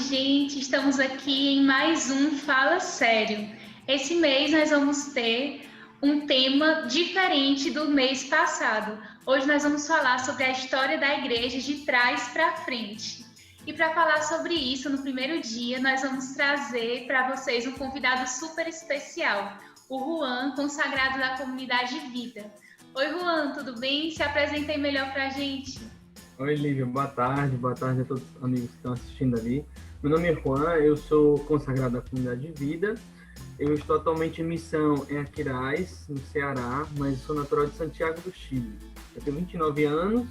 gente, estamos aqui em mais um Fala Sério. Esse mês nós vamos ter um tema diferente do mês passado. Hoje nós vamos falar sobre a história da igreja de trás para frente. E para falar sobre isso, no primeiro dia, nós vamos trazer para vocês um convidado super especial, o Juan, consagrado da comunidade Vida. Oi, Juan, tudo bem? Se apresentem melhor para a gente. Oi, Lívia, boa tarde a todos os amigos que estão assistindo ali. Meu nome é Juan, eu sou consagrado da comunidade de Vida. Eu estou atualmente em missão em Aquiraz, no Ceará, mas sou natural de Santiago do Chile. Eu tenho 29 anos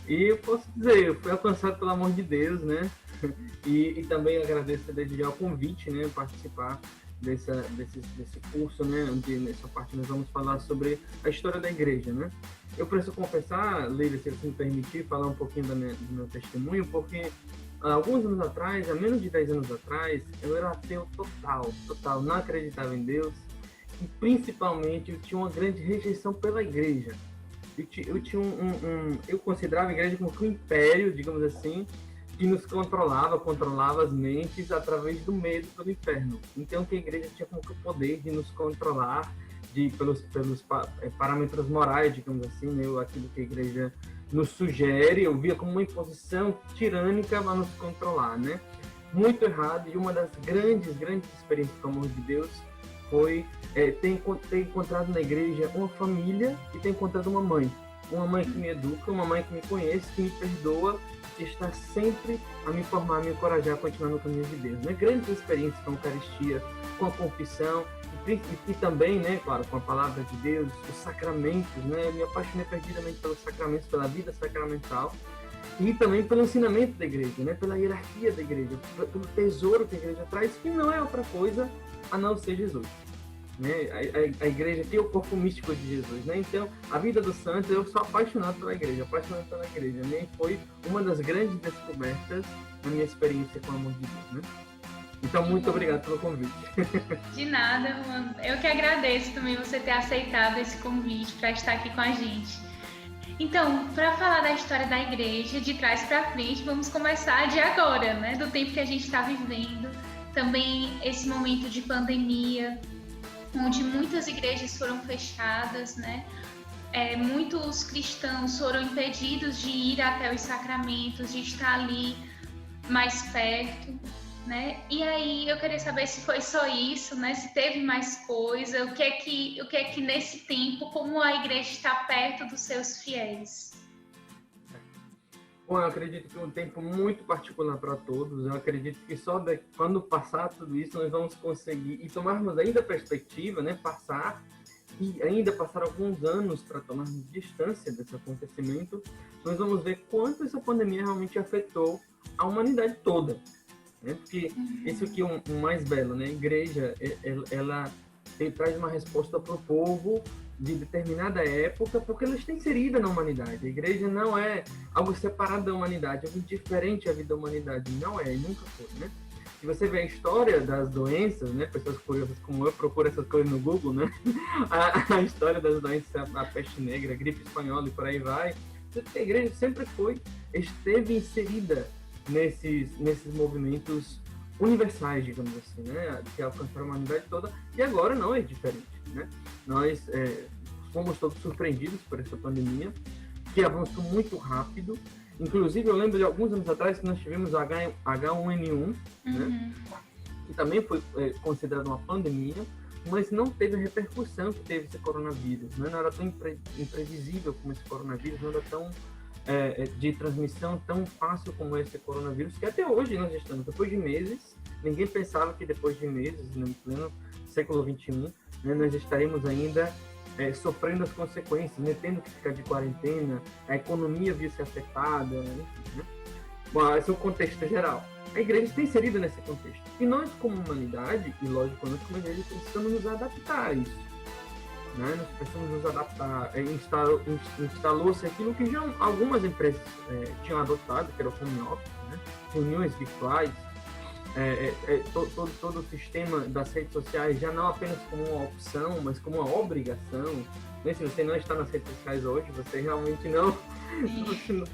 e eu posso dizer, eu fui alcançado pelo amor de Deus, né? E também agradeço desde já o convite, né, participar desse curso, né, onde nessa parte nós vamos falar sobre a história da igreja, né? Eu preciso confessar, Leila, se você me permitir, falar um pouquinho do meu testemunho, porque alguns anos atrás, há menos de 10 anos atrás, eu era ateu total, não acreditava em Deus, e principalmente eu tinha uma grande rejeição pela igreja. Eu considerava a igreja como um império, digamos assim, que nos controlava as mentes através do medo pelo inferno. Então, que a igreja tinha como que o poder de nos controlar pelos parâmetros morais, digamos assim, né? Aquilo que a igreja nos sugere, eu via como uma imposição tirânica para nos controlar, né? Muito errado, e uma das grandes experiências com o amor de Deus foi ter encontrado na igreja uma família e ter encontrado uma mãe que me educa, uma mãe que me conhece, que me perdoa, que está sempre a me formar, a me encorajar a continuar no caminho de Deus, né? Grandes experiências com a Eucaristia, com a confissão, e também, né, claro, com a palavra de Deus, os sacramentos, né? Eu me apaixonei perdidamente pelos sacramentos, pela vida sacramental, e também pelo ensinamento da igreja, né? Pela hierarquia da igreja, pelo tesouro que a igreja traz, que não é outra coisa a não ser Jesus. Né? A igreja tem o corpo místico de Jesus, né? Então, a vida dos santos, eu sou apaixonado pela igreja, né? E foi uma das grandes descobertas na minha experiência com o amor de Deus, né? Então, muito obrigado pelo convite. De nada, Juan. Eu que agradeço também você ter aceitado esse convite para estar aqui com a gente. Então, para falar da história da igreja, de trás para frente, vamos começar de agora, né? Do tempo que a gente está vivendo, também esse momento de pandemia, onde muitas igrejas foram fechadas, né? Muitos cristãos foram impedidos de ir até os sacramentos, de estar ali mais perto, né? E aí eu queria saber se foi só isso, né? Se teve mais coisa, o que é que nesse tempo, como a igreja está perto dos seus fiéis? Bom, eu acredito que é um tempo muito particular para todos. Eu acredito que só quando passar tudo isso, nós vamos conseguir, e tomarmos ainda a perspectiva, né, passar alguns anos para tomarmos distância desse acontecimento, nós vamos ver quanto essa pandemia realmente afetou a humanidade toda. Né? Porque isso aqui é o mais belo, né? A igreja, ela traz uma resposta para o povo de determinada época, porque ela está inserida na humanidade. A igreja não é algo separado da humanidade, é algo diferente à vida da humanidade. Não é, e nunca foi, né? Se você vê a história das doenças, né? Pessoas curiosas como eu procuram essas coisas no Google, né? A história das doenças, a peste negra, a gripe espanhola e por aí vai. A igreja sempre esteve inserida nesses movimentos universais, digamos assim, né? Que alcançaram a humanidade toda, e agora não é diferente, né? Nós fomos todos surpreendidos por essa pandemia, que avançou muito rápido. Inclusive, eu lembro de alguns anos atrás que nós tivemos o H1N1, né? Que também foi considerado uma pandemia, mas não teve a repercussão que teve esse coronavírus, né? Não era tão imprevisível como esse coronavírus, não era tão de transmissão tão fácil como esse coronavírus, que até hoje nós estamos, depois de meses, ninguém pensava que depois de meses, no pleno século XXI, né, nós estaremos ainda sofrendo as consequências, né, tendo que ficar de quarentena, a economia viu-se afetada, enfim, né? Bom, esse é o contexto geral. A igreja está inserida nesse contexto. E nós, como humanidade, e lógico, nós como igreja, precisamos nos adaptar a isso. Né? Nós precisamos nos adaptar. Instalou-se aquilo que já algumas empresas tinham adotado, que era o home office, né? Reuniões virtuais, todo o sistema das redes sociais, já não apenas como uma opção, mas como uma obrigação. Né? Se você não está nas redes sociais hoje, você realmente não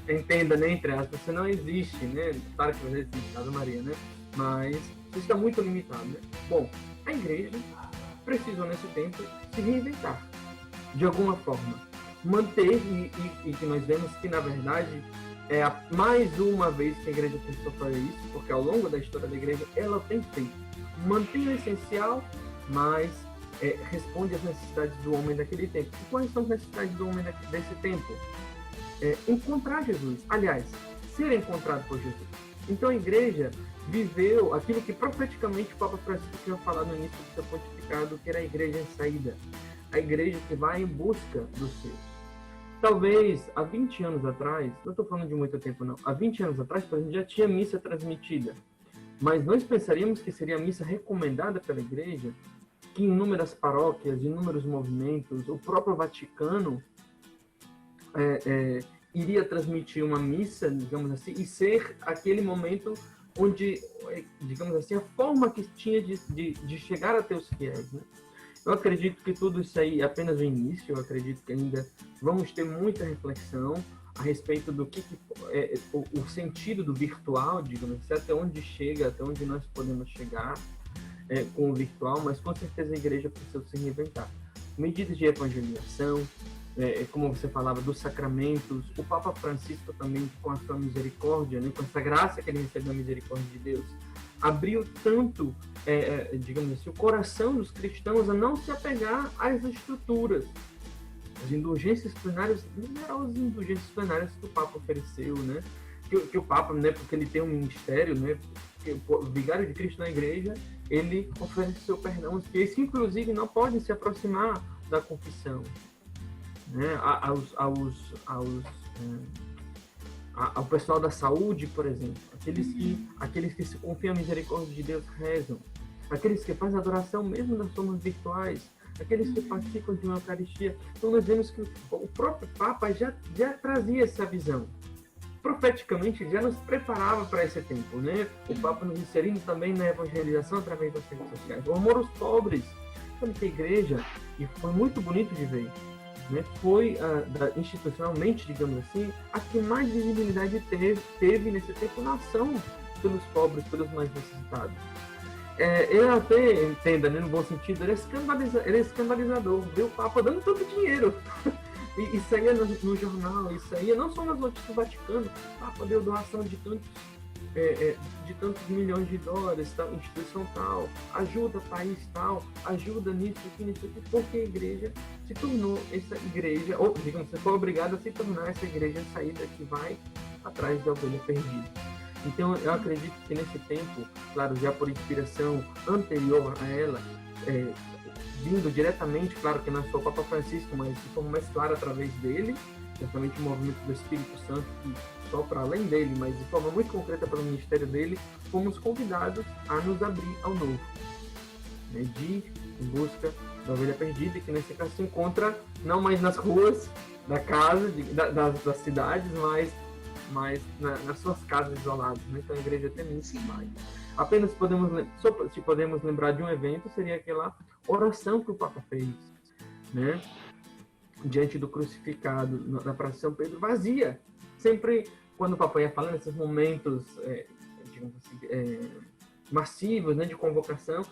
entenda, né, entre aspas, você não existe, né? Claro que você existe, Ave Maria, né? mas isso está muito limitado, né? Bom, a igreja precisou nesse tempo se reinventar, de alguma forma. Manter, e que nós vemos que, na verdade, mais uma vez que a igreja precisou fazer isso, porque ao longo da história da igreja, ela tem feito. Mantém o essencial, mas responde às necessidades do homem daquele tempo. E quais são as necessidades do homem desse tempo? Encontrar Jesus. Aliás, ser encontrado por Jesus. Então a igreja viveu aquilo que profeticamente o Papa Francisco tinha falado no início do seu pontificado, que era a igreja em saída. A igreja que vai em busca dos seus. Talvez há 20 anos atrás, não estou falando de muito tempo não, há 20 anos atrás, por exemplo, já tinha missa transmitida. Mas nós pensaríamos que seria a missa recomendada pela igreja, que em inúmeras paróquias, inúmeros movimentos, o próprio Vaticano iria transmitir uma missa, digamos assim, e ser aquele momento onde, digamos assim, a forma que tinha de chegar até os fiéis, né? Eu acredito que tudo isso aí é apenas o início, eu acredito que ainda vamos ter muita reflexão a respeito do que é o sentido do virtual, digamos assim, até onde chega, até onde nós podemos chegar com o virtual, mas com certeza a igreja precisa se reinventar. Medidas de evangelização, como você falava, dos sacramentos, o Papa Francisco também, com a sua misericórdia, né, com essa graça que ele recebe da misericórdia de Deus, abriu tanto, digamos assim, o coração dos cristãos a não se apegar às estruturas. As indulgências plenárias, numerosas indulgências plenárias que o Papa ofereceu, né? Que o Papa, né, porque ele tem um ministério, né, o vigário de Cristo na igreja, ele ofereceu perdão aos fiéis que, inclusive, não podem se aproximar da confissão, né? Ao pessoal da saúde, por exemplo, aqueles que se confiam à misericórdia de Deus rezam, aqueles que fazem adoração mesmo nas formas virtuais, aqueles que participam de uma Eucaristia. Então nós vemos que o próprio Papa já trazia essa visão. Profeticamente, já nos preparava para esse tempo, né? O Papa nos inserindo também na evangelização através das redes sociais. O amor aos pobres, sabe que a igreja, e foi muito bonito de ver, né, foi institucionalmente, digamos assim, a que mais visibilidade teve nesse tempo na ação pelos pobres, pelos mais necessitados. Ele até, entenda, né, no bom sentido, ele é escandalizador ver o Papa dando tanto dinheiro. E isso aí no jornal, isso aí não só nas notícias do Vaticano, o Papa deu doação de tantos milhões de dólares, tal, instituição tal, ajuda país tal, ajuda nisso aqui, porque a igreja se tornou essa igreja, ou digamos, você foi obrigado a se tornar essa igreja saída que vai atrás da ovelha perdida. Então eu acredito que nesse tempo, claro, já por inspiração anterior a ela, vindo diretamente, claro que não é só o Papa Francisco, mas de forma mais clara através dele, certamente o movimento do Espírito Santo, que só para além dele, mas de forma muito concreta pelo ministério dele, fomos convidados a nos abrir ao novo, né, de ir em busca da ovelha perdida, que nesse caso se encontra não mais nas ruas da casa, das cidades, mas nas suas casas isoladas, né? Então a igreja tem isso mais. Apenas se podemos lembrar de um evento, seria aquela oração que o Papa fez, né, diante do crucificado na Praça São Pedro, vazia. Sempre quando o Papa ia falando nesses momentos, digamos assim, massivos, né, de convocação,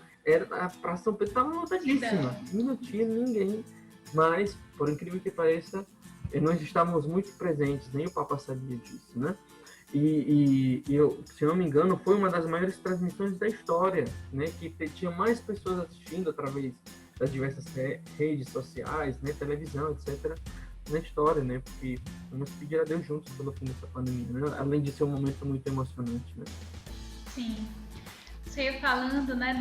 a Praça São Pedro estava lotadíssima, não tinha ninguém, mas, por incrível que pareça, nós estávamos muito presentes, nem o Papa sabia disso, né? E eu, se não me engano, foi uma das maiores transmissões da história, né? Que tinha mais pessoas assistindo através das diversas redes sociais, né? Televisão, etc., na história, né? Porque vamos pedir a Deus juntos pelo fim dessa pandemia, né? Além de ser um momento muito emocionante, né? Sim. Você ia falando, né,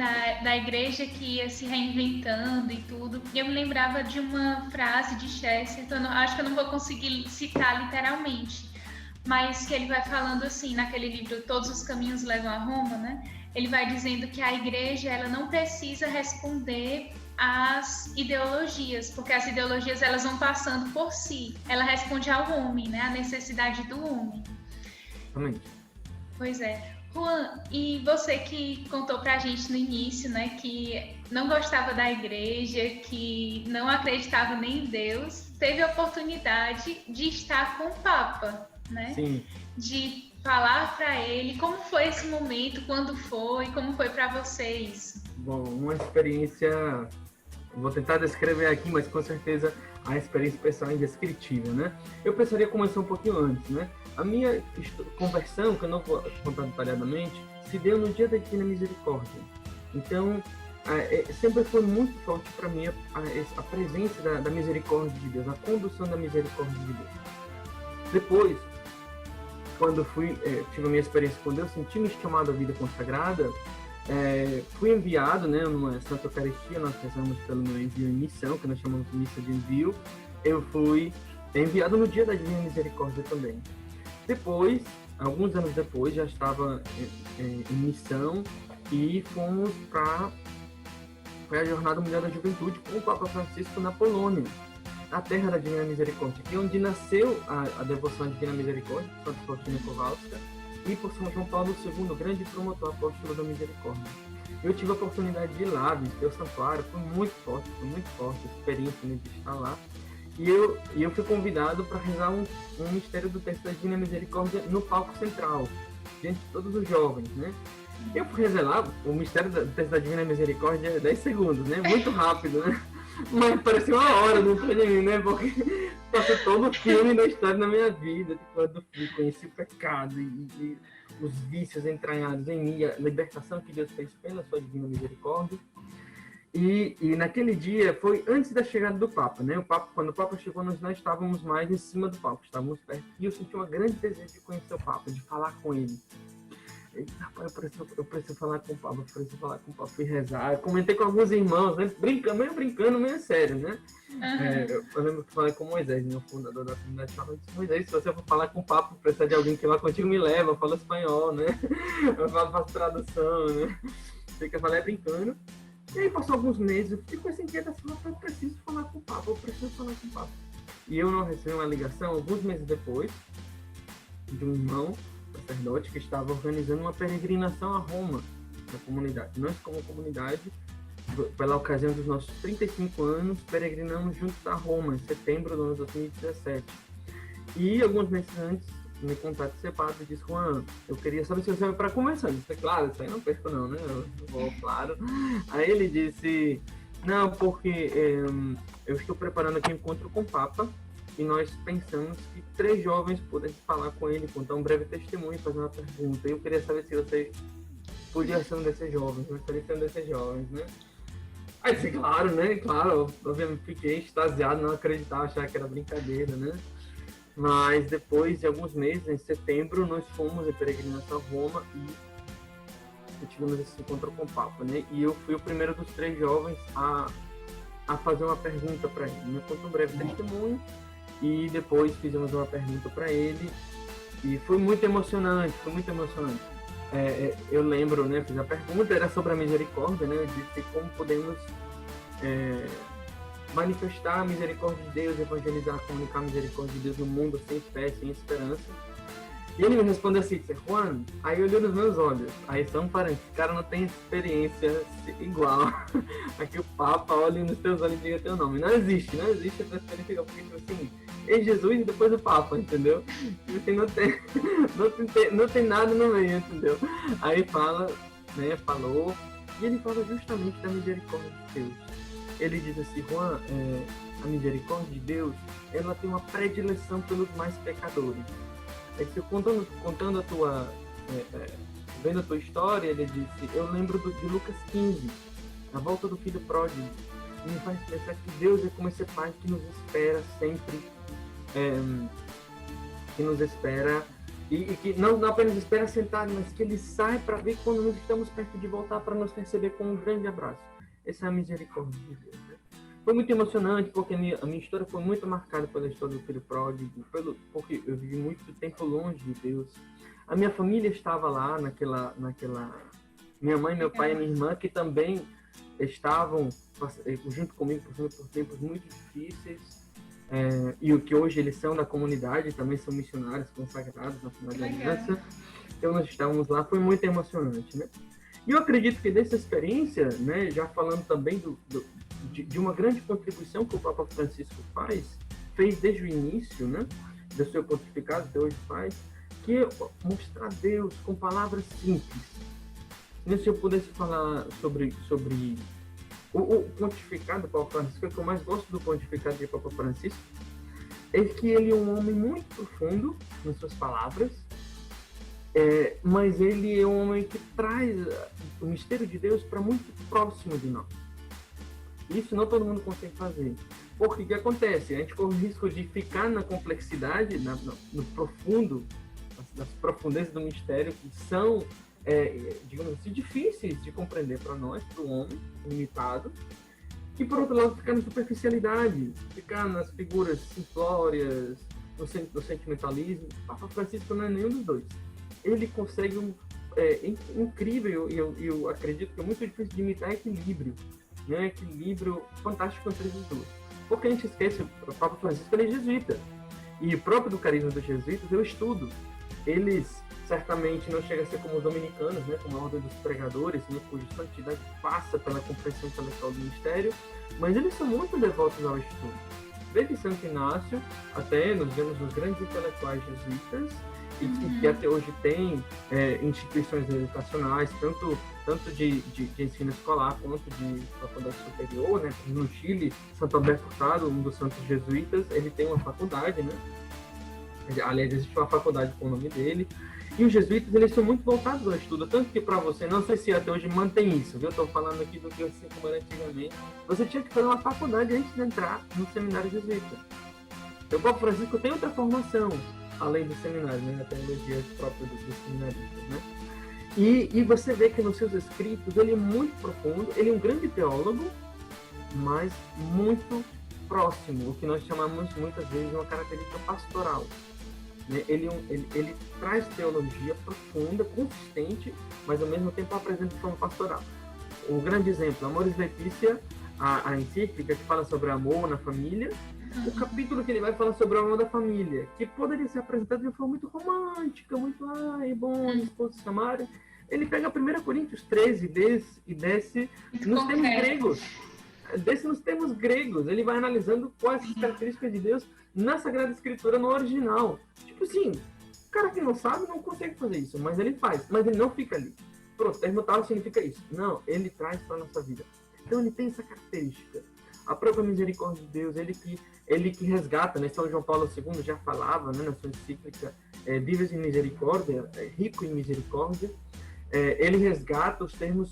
da igreja que ia se reinventando e tudo. E eu me lembrava de uma frase de Chesterton, acho que eu não vou conseguir citar literalmente, mas que ele vai falando assim, naquele livro Todos os Caminhos Levam a Roma, né? Ele vai dizendo que a igreja, ela não precisa responder às ideologias, porque as ideologias, elas vão passando por si. Ela responde ao homem, né? A necessidade do homem. Também. Pois é. Juan, e você que contou pra gente no início, né, que não gostava da igreja, que não acreditava nem em Deus, teve a oportunidade de estar com o Papa, né? Sim. De falar para ele como foi esse momento, quando foi, como foi para vocês? Bom, uma experiência, vou tentar descrever aqui, mas com certeza a experiência pessoal é indescritível, né? Eu precisaria começar um pouquinho antes, né? A minha conversão, que eu não vou contar detalhadamente, se deu no dia da Divina Misericórdia. Então, sempre foi muito forte para mim a presença da misericórdia de Deus, a condução da misericórdia de Deus. Depois, quando tive a minha experiência com Deus, senti-me chamado à vida consagrada, fui enviado, né, numa Santa Eucaristia, nós rezamos pelo meu envio em missão, que nós chamamos de missa de envio. Eu fui enviado no dia da Divina Misericórdia também. Depois, alguns anos depois, já estava em missão e fomos para a Jornada Mundial da Juventude com o Papa Francisco na Polônia, na terra da Divina Misericórdia, que é onde nasceu a devoção à Divina Misericórdia, por Santa Faustina Kowalska, e por São João Paulo II, grande promotor apóstolo da Misericórdia. Eu tive a oportunidade de ir lá, visitar o santuário, foi muito forte a experiência de estar lá. E eu fui convidado para rezar um mistério do Terço da Divina Misericórdia no palco central, diante de todos os jovens, né? Eu fui rezar lá, o mistério do Terço da Divina Misericórdia é 10 segundos, né? Muito rápido, né? Mas parecia uma hora no treino, né? Porque passou todo o filme da história na minha vida, de quando eu conheci o pecado e os vícios entranhados em mim, a libertação que Deus fez pela sua Divina Misericórdia. E naquele dia foi antes da chegada do Papa, né? Quando o Papa chegou, nós não estávamos mais em cima do palco, estávamos perto. E eu senti um grande desejo de conhecer o Papa, de falar com ele. Eu preciso falar com o Papa, fui rezar. Eu comentei com alguns irmãos, né? Brincando, meio sério, né? Uhum. Eu lembro que falei com Moisés, né? O fundador da comunidade, falou: Moisés, se você for falar com o Papa, precisar de alguém que vá contigo, me leva, eu falo espanhol, né? Eu faço tradução, né? Fica falando brincando. E aí passou alguns meses, eu fiquei com essa inquietação: eu preciso falar com o Papa. E eu não recebi uma ligação alguns meses depois de um irmão sacerdote que estava organizando uma peregrinação a Roma da comunidade. Nós, como comunidade, pela ocasião dos nossos 35 anos, peregrinamos juntos a Roma, em setembro do ano 2017. E alguns meses antes, me contato separado e disse: Juan, eu queria saber se você vai para conversar. Eu disse: claro, isso aí não perco não, né? Eu vou, claro. Aí ele disse: não, porque eu estou preparando aqui um encontro com o Papa, e nós pensamos que 3 jovens pudessem falar com ele, contar um breve testemunho e fazer uma pergunta. E eu queria saber se você podia ser um desses jovens, né? Aí disse: claro, né? Claro, obviamente fiquei extasiado, não acreditava, achava que era brincadeira, né? Mas depois de alguns meses, em setembro, nós fomos em peregrinação a Roma e tivemos esse encontro com o Papa, né? E eu fui o primeiro dos 3 jovens a fazer uma pergunta para ele. Me contou um breve testemunho. E depois fizemos uma pergunta para ele e foi muito emocionante. Eu lembro, né, fiz a pergunta, era sobre a misericórdia, né? Eu disse como podemos manifestar a misericórdia de Deus, evangelizar, comunicar a misericórdia de Deus no mundo sem fé, sem esperança. E ele me respondeu assim: Juan, aí olhou nos meus olhos, aí só um parênteses, o cara não tem experiência igual. Aqui o Papa olha nos teus olhos e diga teu nome. Não existe essa experiência igual, porque assim, é Jesus e depois o Papa, entendeu? Assim, não tem nada no meio, entendeu? Aí falou, e ele fala justamente da misericórdia de Deus. Ele diz assim: Juan, a misericórdia de Deus, ela tem uma predileção pelos mais pecadores. Contando a tua, vendo a tua história, ele disse: eu lembro de Lucas 15, a volta do filho pródigo, e me faz pensar que Deus é como esse pai que nos espera sempre, que nos espera, e que não apenas espera sentado, mas que ele sai para ver quando nós estamos perto de voltar para nos receber com um grande abraço. Essa é a misericórdia de Deus, né? Foi muito emocionante, porque a minha história foi muito marcada pela história do filho pródigo, porque eu vivi muito tempo longe de Deus. A minha família estava lá naquela minha mãe, meu pai e minha irmã, que também estavam junto comigo, passando por tempos muito difíceis, e o que hoje eles são da comunidade, também são missionários consagrados na Comunidade da Aliança. Então nós estávamos lá, foi muito emocionante, né? E eu acredito que dessa experiência, né, já falando também de uma grande contribuição que o Papa Francisco fez desde o início, né, do seu pontificado, até hoje faz, que mostrar Deus com palavras simples. Se eu pudesse falar sobre o pontificado do Papa Francisco, é que eu mais gosto do pontificado de Papa Francisco, é que ele é um homem muito profundo nas suas palavras, mas ele é um homem que traz o mistério de Deus para muito próximo de nós. Isso não todo mundo consegue fazer. Porque o que acontece? A gente corre o risco de ficar na complexidade, no profundo, das profundezas do mistério, que são, digamos assim, difíceis de compreender para nós, para o homem limitado. E, por outro lado, ficar na superficialidade, ficar nas figuras simplórias, no sentimentalismo. O Papa Francisco não é nenhum dos dois. Ele consegue incrível, e eu acredito que é muito difícil de imitar equilíbrio, né? Equilíbrio fantástico entre os dois. Porque a gente esquece, o Papa Francisco ele é jesuíta, e o próprio do carisma dos jesuítas eu estudo. Eles certamente não chegam a ser como os dominicanos, né? Como a ordem dos pregadores, né? Cuja santidade passa pela compreensão intelectual do mistério, mas eles são muito devotos ao estudo. Desde Santo Inácio até, nós vemos os grandes intelectuais jesuítas, e que até hoje tem instituições educacionais, tanto de ensino escolar quanto de faculdade superior, né? No Chile, Santo Alberto Hurtado, um dos santos jesuítas, ele tem uma faculdade, né? Aliás, existe uma faculdade com o nome dele. E os jesuítas, eles são muito voltados ao estudo, tanto que para você, não sei se até hoje mantém isso, viu? Estou falando aqui do que eu sei como era antigamente. Você tinha que fazer uma faculdade antes de entrar no seminário jesuíta. O Papa Francisco tem outra formação, além do seminário, né? A teologia própria dos seminaristas, né? E você vê que nos seus escritos ele é muito profundo, ele é um grande teólogo, mas muito próximo, o que nós chamamos muitas vezes de uma característica pastoral. Ele traz teologia profunda, consistente, mas ao mesmo tempo apresenta de forma pastoral. Um grande exemplo, Amoris Laetitia, a encíclica que fala sobre amor na família, o capítulo que ele vai falar sobre o amor da família, que poderia ser apresentado de uma forma muito romântica, muito, bom, esposo se amarem. Ele pega 1 Coríntios 13 e desce nos termos gregos. Desce nos termos gregos. Ele vai analisando quais as características de Deus na Sagrada Escritura, no original. Tipo assim, o cara que não sabe não consegue fazer isso, mas ele faz. Mas ele não fica ali. Pronto, termo tal significa isso. Não, ele traz para a nossa vida. Então ele tem essa característica. A própria misericórdia de Deus, ele que resgata, né? São João Paulo II já falava, né, na sua encíclica Dives in Misericórdia, rico em misericórdia. Ele resgata os termos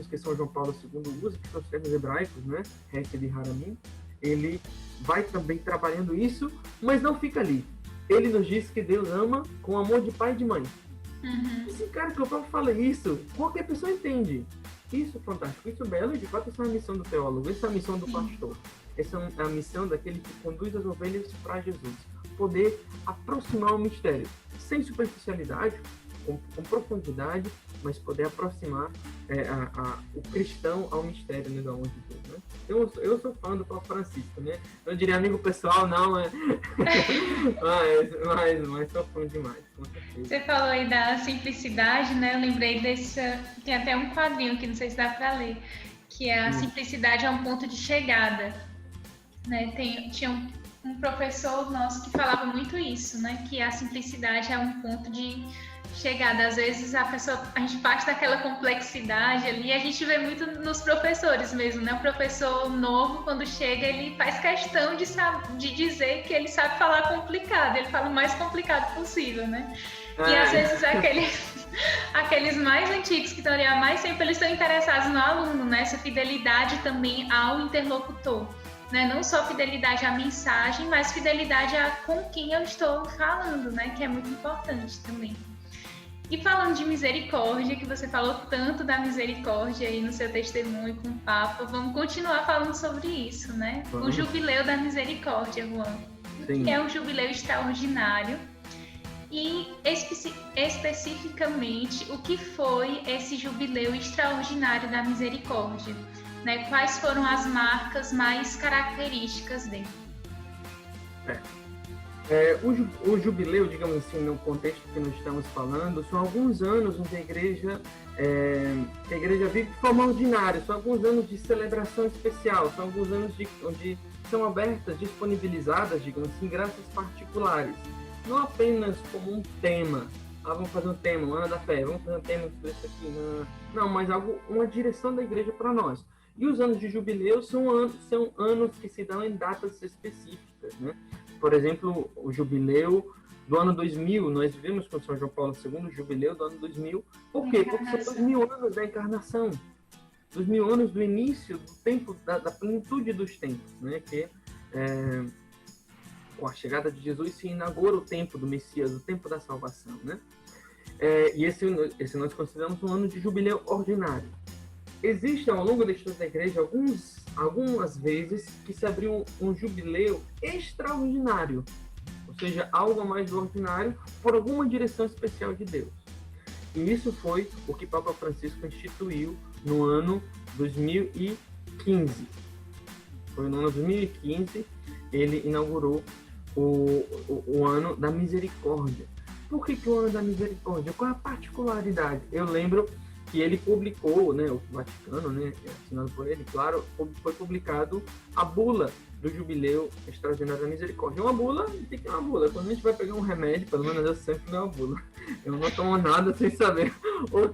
que São João Paulo II usa, que são os termos hebraicos, né? Hesed e Haramim. Ele vai também trabalhando isso, mas não fica ali. Ele nos diz que Deus ama com amor de pai e de mãe. Esse cara que o Papa fala isso, qualquer pessoa entende. Isso é fantástico, isso é belo, e de fato essa é a missão do teólogo, essa é a missão do pastor. Essa é a missão daquele que conduz as ovelhas para Jesus. Poder aproximar o mistério, sem superficialidade, com profundidade, mas poder aproximar o cristão ao mistério, né, do amor de Deus, né? Eu sou fã do Papa Francisco, né? Eu diria amigo pessoal, não, mas sou fã demais, com certeza. Você falou aí da simplicidade, né? Eu lembrei tem até um quadrinho que não sei se dá para ler, que é a simplicidade é um ponto de chegada, né? Tinha um professor nosso que falava muito isso, né? Que a simplicidade é um ponto de chegada. Às vezes a gente parte daquela complexidade ali, a gente vê muito nos professores mesmo, né? O professor novo, quando chega, ele faz questão de dizer que ele sabe falar complicado, ele fala o mais complicado possível, né? E às vezes aqueles mais antigos que estão ali há mais tempo, eles estão interessados no aluno, né? Essa fidelidade também ao interlocutor, né? Não só fidelidade à mensagem, mas fidelidade a com quem eu estou falando, né? Que é muito importante também. E falando de misericórdia, que você falou tanto da misericórdia aí no seu testemunho com o Papa, vamos continuar falando sobre isso, né? O Jubileu da Misericórdia, Juan, que é um jubileu extraordinário. E especificamente, o que foi esse jubileu extraordinário da misericórdia? Né? Quais foram as marcas mais características dele? O jubileu, digamos assim, no contexto que nós estamos falando, são alguns anos onde a igreja vive de forma ordinária, são alguns anos de celebração especial, são alguns anos onde são abertas, disponibilizadas, digamos assim, graças particulares. não apenas como um tema. Vamos fazer um tema, um ano da fé, vamos fazer um tema sobre isso aqui. Não, mas uma direção da igreja para nós. E os anos de jubileu são anos que se dão em datas específicas, né? Por exemplo, o jubileu do ano 2000, nós vivemos com São João Paulo II o jubileu do ano 2000. Por quê? Porque são 2000 anos da encarnação, 2000 anos do início do tempo, da plenitude dos tempos, né? Que com a chegada de Jesus se inaugura o tempo do Messias, o tempo da salvação, né? E esse nós consideramos um ano de jubileu ordinário. Existe ao longo da história da igreja algumas vezes que se abriu um jubileu extraordinário, ou seja, algo a mais do ordinário por alguma direção especial de Deus. E isso foi o que Papa Francisco instituiu no ano 2015. Foi no ano 2015 ele inaugurou o ano da misericórdia. Por que o ano da misericórdia? Qual é a particularidade? Eu lembro que ele publicou, né, o Vaticano, né, assinado por ele, claro, foi publicado a bula do Jubileu Extraordinário da Misericórdia. Uma bula, tem que ter uma bula. Quando a gente vai pegar um remédio, pelo menos eu sempre dou uma bula. Eu não tomo nada sem saber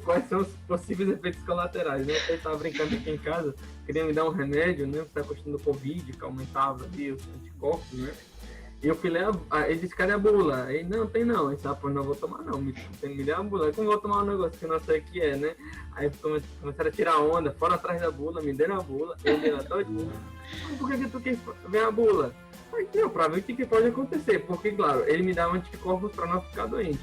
quais são os possíveis efeitos colaterais, né? Eu estava brincando aqui em casa, queria me dar um remédio, né, para a questão do Covid, que aumentava ali os anticorpos, né? E eu fui ler, ele disse, cadê a bula? Aí, não, tem não. Aí, pô, não vou tomar não, me dá a bula. Como eu vou tomar um negócio que eu não sei o que é, né? Aí começaram a tirar onda, foram atrás da bula, me deram a bula, eu dei lá todinha. Por que tu quer ver a bula? Aí, não, pra ver o que pode acontecer, porque, claro, ele me dava anticorpos pra não ficar doente.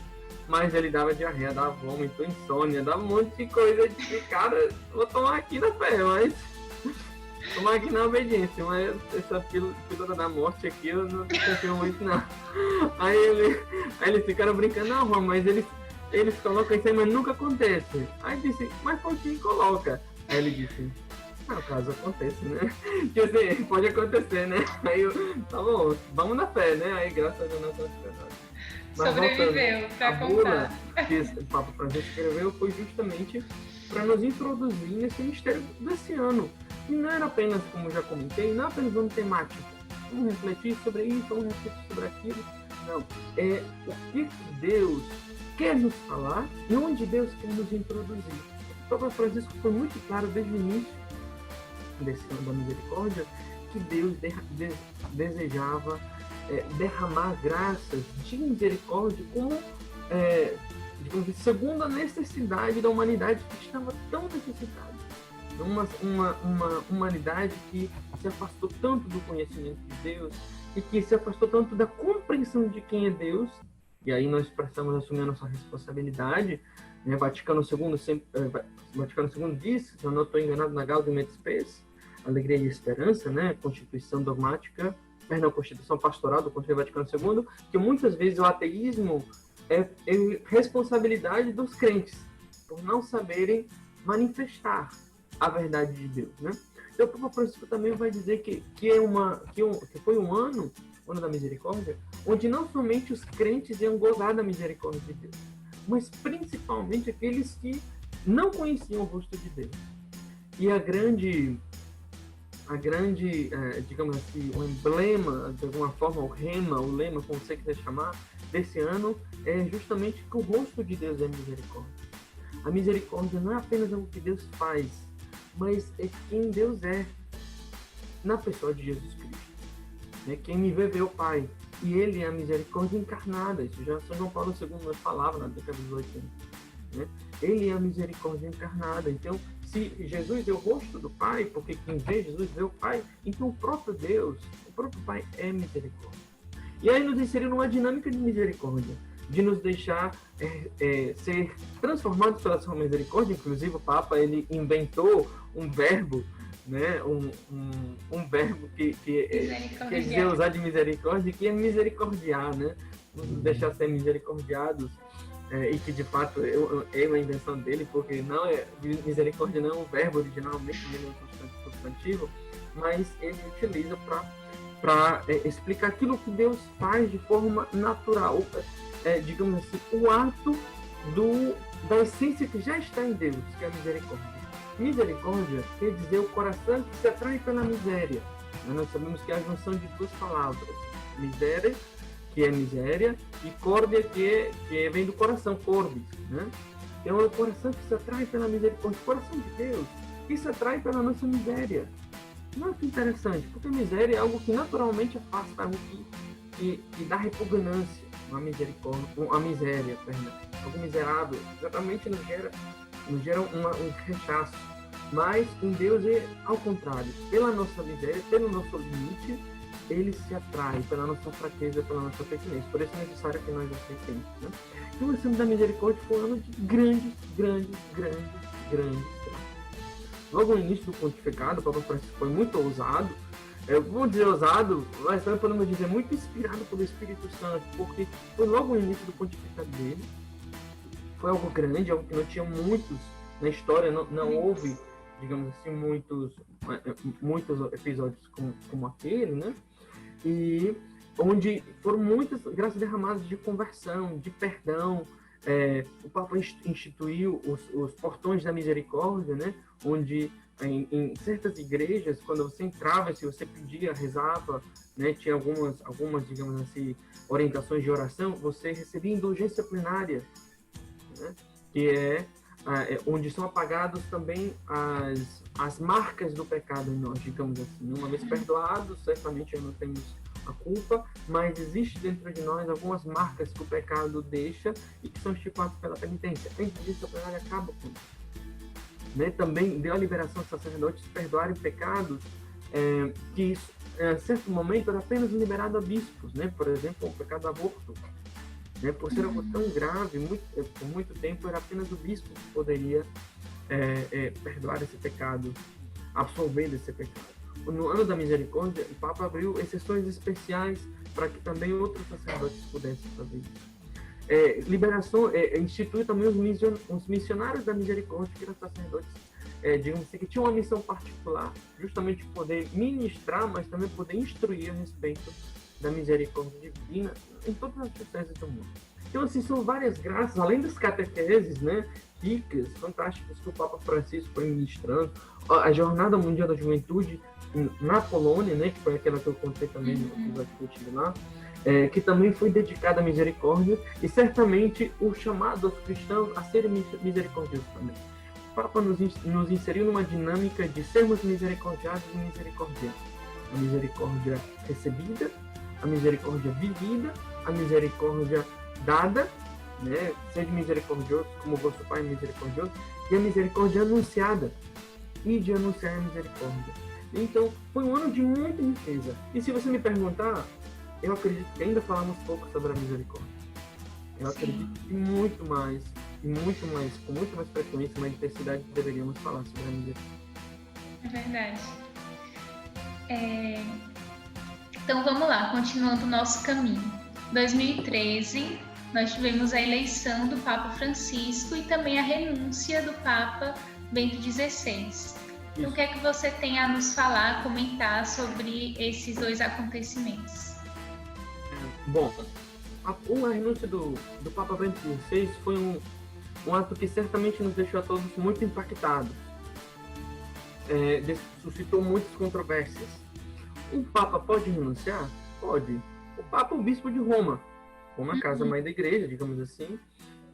Mas ele dava diarreia, dava vômito, insônia, dava um monte de coisa de cara, vou tomar aqui na fé, mas... Tomar aqui na obediência, mas essa pílula da morte aqui eu não confio muito não. Aí eles ficaram brincando, não, mas eles colocam isso aí, mas nunca acontece. Aí disse, mas por que coloca? Aí ele disse, caso aconteça, né? Quer dizer, pode acontecer, né? Aí eu, tá bom, vamos na fé, né? Aí graças a Deus não aconteceu nada. Sobreviveu pra contar. A bula que o Papa Francisco escreveu foi justamente para nos introduzir nesse mistério desse ano. E não era apenas, como eu já comentei, não é apenas um temático. Vamos refletir sobre isso, vamos refletir sobre aquilo. Não, é o que Deus quer nos falar e onde Deus quer nos introduzir. O Papa Francisco foi muito claro desde o início desse ano da misericórdia que Deus desejava derramar graças de misericórdia como, digamos assim, segundo a necessidade da humanidade que estava tão necessitada. Uma humanidade que se afastou tanto do conhecimento de Deus e que se afastou tanto da compreensão de quem é Deus, e aí nós precisamos assumir a nossa responsabilidade, né? Vaticano II diz, se eu não estou enganado, na Gaudium et Spes, Alegria e Esperança, né? Constituição Pastoral do Concílio Vaticano II, que muitas vezes o ateísmo é responsabilidade dos crentes, por não saberem manifestar a verdade de Deus, né? Então o Papa Francisco também vai dizer que foi um ano da misericórdia, onde não somente os crentes iam gozar da misericórdia de Deus, mas principalmente aqueles que não conheciam o rosto de Deus. E a grande, digamos assim, o emblema, de alguma forma, o lema, como você quiser chamar, desse ano é justamente que o rosto de Deus é misericórdia. A misericórdia não é apenas algo que Deus faz, mas é quem Deus é na pessoa de Jesus Cristo. Quem me vê o Pai. E Ele é a misericórdia encarnada. Isso já São João Paulo II nos falava na década dos 80. Né? Ele é a misericórdia encarnada. Então, se Jesus é o rosto do Pai, porque quem vê Jesus vê o Pai, então o próprio Deus, o próprio Pai é misericórdia. E aí nos inseriu numa dinâmica de misericórdia, de nos deixar ser transformados pela sua misericórdia. Inclusive o Papa ele inventou um verbo, né? um verbo que é usar de misericórdia, que é misericordiar, né? Nos deixar ser misericordiados, e que de fato é uma invenção dele, porque não é misericórdia, não é um verbo originalmente, não é um substantivo, mas ele utiliza para explicar aquilo que Deus faz de forma natural. Digamos assim, o ato da essência que já está em Deus, que é a misericórdia. Misericórdia quer dizer o coração que se atrai pela miséria. Nós sabemos que é a junção de duas palavras, miséria que é miséria, e córdia, que vem do coração, corbis, né? É um coração que se atrai pela misericórdia, o coração de Deus, que se atrai pela nossa miséria. Não, que interessante, porque miséria é algo que naturalmente afasta, algo que dá repugnância, uma misericórdia, a miséria, perdão. Algo miserável, exatamente nos gera um rechaço. Mas em Deus é ao contrário, pela nossa miséria, pelo nosso limite, ele se atrai pela nossa fraqueza, pela nossa pequenez. Por isso é necessário que nós aceitemos. Né? Então, o ano da misericórdia foi um ano de grandes. Logo no início do pontificado, o Papa Francisco foi muito ousado. Eu vou dizer ousado, mas também podemos dizer muito inspirado pelo Espírito Santo, porque foi logo no início do pontificado dele. Foi algo grande, algo que não tinha muitos na história, não houve, digamos assim, muitos episódios como aquele, né? E onde foram muitas graças derramadas de conversão, de perdão. O Papa instituiu os portões da misericórdia, né? Onde em certas igrejas, quando você entrava, se você pedia, rezava, né? Tinha algumas, digamos assim, orientações de oração, você recebia indulgência plenária, né? Que é onde são apagados também as marcas do pecado em nós, digamos assim. Uma vez perdoados, certamente não temos a culpa, mas existe dentro de nós algumas marcas que o pecado deixa e que são estipuladas pela penitência. A indulgência plenária acaba com isso. Né? Também deu a liberação aos sacerdotes perdoarem pecados que, em certo momento, era apenas liberado a bispos, né? Por exemplo, o pecado do aborto. Né? Por ser algo tão grave, por muito tempo era apenas o bispo que poderia perdoar esse pecado, absolver desse pecado. No ano da misericórdia, o Papa abriu exceções especiais para que também outros sacerdotes pudessem fazer isso. Instituiu também os missionários da misericórdia, que eram sacerdotes, digamos assim, que tinham uma missão particular, justamente poder ministrar, mas também poder instruir a respeito da misericórdia divina em todas as dioceses do mundo. Então, assim, são várias graças, além das catequeses, né, ricas, fantásticas, que o Papa Francisco foi ministrando. A Jornada Mundial da Juventude na Polônia, né, que foi aquela que eu contei também no episódio que eu tive lá, que também foi dedicada à misericórdia, e certamente o chamado aos cristãos a serem misericordiosos também. O Papa nos inseriu numa dinâmica de sermos misericordiados e misericordianos. A misericórdia recebida, a misericórdia vivida, a misericórdia dada, né? Seja misericordioso como o vosso Pai é misericordioso, e a misericórdia anunciada, e de anunciar a misericórdia. Então, foi um ano de muita riqueza. E se você me perguntar, eu acredito que ainda falamos pouco sobre a misericórdia. Eu acredito que muito mais, com muito mais frequência, mais intensidade, deveríamos falar sobre a misericórdia. É verdade. Então vamos lá, continuando o nosso caminho. 2013, nós tivemos a eleição do Papa Francisco e também a renúncia do Papa Bento XVI. Então, o que é que você tem a nos falar, comentar sobre esses dois acontecimentos? Bom, a renúncia do Papa Bento XVI foi um ato que certamente nos deixou a todos muito impactados. Suscitou muitas controvérsias. Um Papa pode renunciar? Pode. O Papa é o Bispo de Roma. Roma é a casa-mãe da igreja, digamos assim,